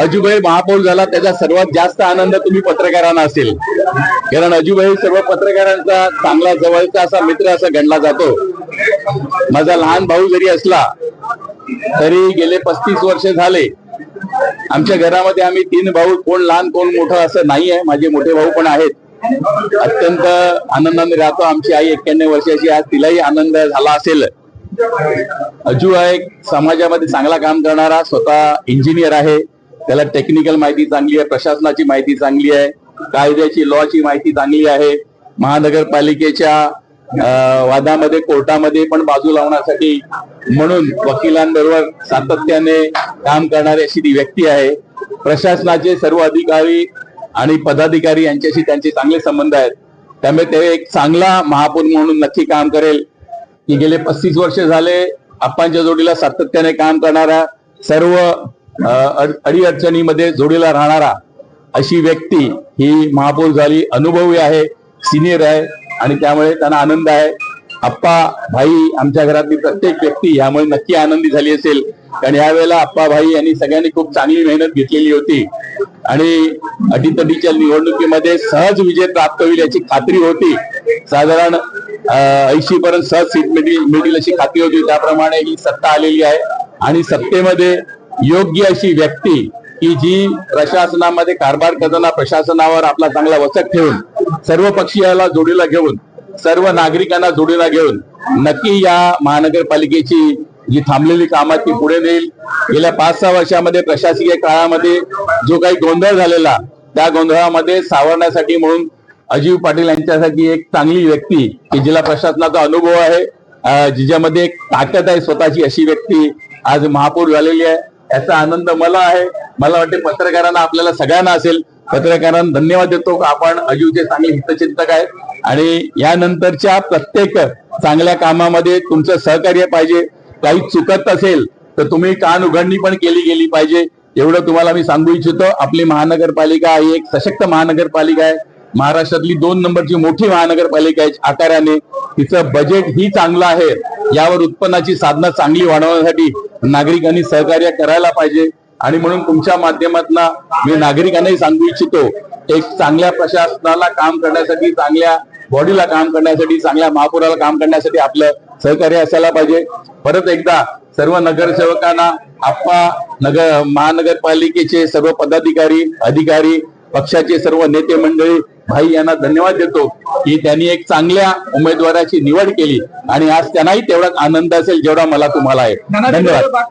अजूभाई महापौर झाला त्याचा सर्वात जास्त आनंद तुम्ही पत्रकारांना असेल, कारण अजूभाई सर्व पत्रकारांचा चांगला जवळचा असा मित्र असा गणला जातो. माझा लहान भाऊ जरी असला तरी गेले 35 वर्ष झाले आमच्या घरामध्ये आम्ही 3 भाऊ, कोण लहान कोण मोठं असं नाही आहे. माझे मोठे भाऊ पण आहेत. अत्यंत आनंदाने राहतो. आमची आई 91 वर्षाची, आज तिलाही आनंद झाला असेल. अजू हा एक समाजामध्ये चांगला काम करणारा, स्वतः इंजिनियर आहे. त्याला टेक्निकल माहिती चांगली आहे, प्रशासनाची माहिती चांगली आहे, कायद्याची लॉची माहिती चांगली आहे. महानगरपालिकेच्या वादामध्ये कोर्टामध्ये पण बाजू लावण्यासाठी म्हणून वकिलांबरोबर सातत्याने काम करणारी अशी ती व्यक्ती आहे. प्रशासनाचे सर्व अधिकारी आणि पदाधिकारी यांच्याशी त्यांचे चांगले संबंध आहेत. त्यामुळे ते एक चांगला महापौर म्हणून नक्की काम करेल. की गेले 35 वर्ष झाले आप्पांच्या जोडीला सातत्याने काम करणारा, सर्व अडीअडचणीमध्ये जोडीला राहणारा अशी व्यक्ती ही महापौर झाली. अनुभवी आहे, सिनियर आहे आणि त्यामुळे त्यांना आनंद आहे. आप्पा भाई आमच्या घरातली प्रत्येक व्यक्ती यामुळे नक्की आनंदी झाली असेल, कारण यावेळेला आप्पा भाई यांनी सगळ्यांनी खूप चांगली मेहनत घेतलेली होती आणि अटीतटीच्या निवडणुकीमध्ये सहज विजय प्राप्त होईल याची खात्री होती. साधारण 80 पर्यंत सहज सीट मिळतील अशी खात्री होती. त्याप्रमाणे ही सत्ता आलेली आहे आणि सत्तेमध्ये योग्य अशी व्यक्ती की जी प्रशासनामध्ये कारभार करताना प्रशासनावर आपला चांगला वचक ठेवून, सर्व पक्षीयाला जोडीला घेऊन, सर्व नागरिकांना जोडीला घेऊन नक्की या महानगरपालिकेची जी थांबलेली कामात ती पुढे नेईल. गेल्या 5-6 वर्षामध्ये प्रशासकीय काळामध्ये जो काही गोंधळ झालेला, त्या गोंधळामध्ये सावरण्यासाठी म्हणून अजीव पाटील यांच्यासाठी एक चांगली व्यक्ती की जिला प्रशासनाचा अनुभव आहे, जिच्यामध्ये एक ताकद आहे स्वतःची, अशी व्यक्ती आज महापौर झालेली आहे. याचा आनंद मला आहे. मला वाटते पत्रकारांना, आपल्याला सगळ्यांना असेल. पत्रकारांना धन्यवाद देतो. आपण अजीवचे चांगले हितचिंतक आहेत आणि यानंतरच्या प्रत्येक चांगल्या कामामध्ये तुमचं सहकार्य पाहिजे. काही चुकत असेल तर तुम्ही कान उघडणी पण केली गेली पाहिजे, एवढं तुम्हाला मी सांगू इच्छितो. आपली महानगरपालिका ही एक सशक्त महानगरपालिका आहे. महाराष्ट्रातली 2 नंबरची मोठी महानगरपालिका आहे आकाराने. तिचं बजेट ही चांगलं आहे. यावर उत्पन्नाची साधनं चांगली वाढवण्यासाठी नागरिकांनी सहकार्य करायला पाहिजे आणि म्हणून तुमच्या माध्यमातून मी नागरिकांनाही सांगू इच्छितो, एक चांगल्या प्रशासनाला काम करण्यासाठी, चांगल्या बॉडीला काम करण्यासाठी, चांगल्या महापौराला काम करण्यासाठी आपलं सहकार्य असायला पाहिजे. परत एकदा सर्व नगरसेवकांना, आप्पा महानगरपालिकेचे सर्व पदाधिकारी, अधिकारी, पक्षाचे सर्व नेते मंडळी, भाई यांना धन्यवाद देतो की त्यांनी एक चांगल्या उमेदवाराची निवड केली आणि आज त्यांनाही तेवढाच आनंद असेल जेवढा मला तुम्हाला आहे. धन्यवाद.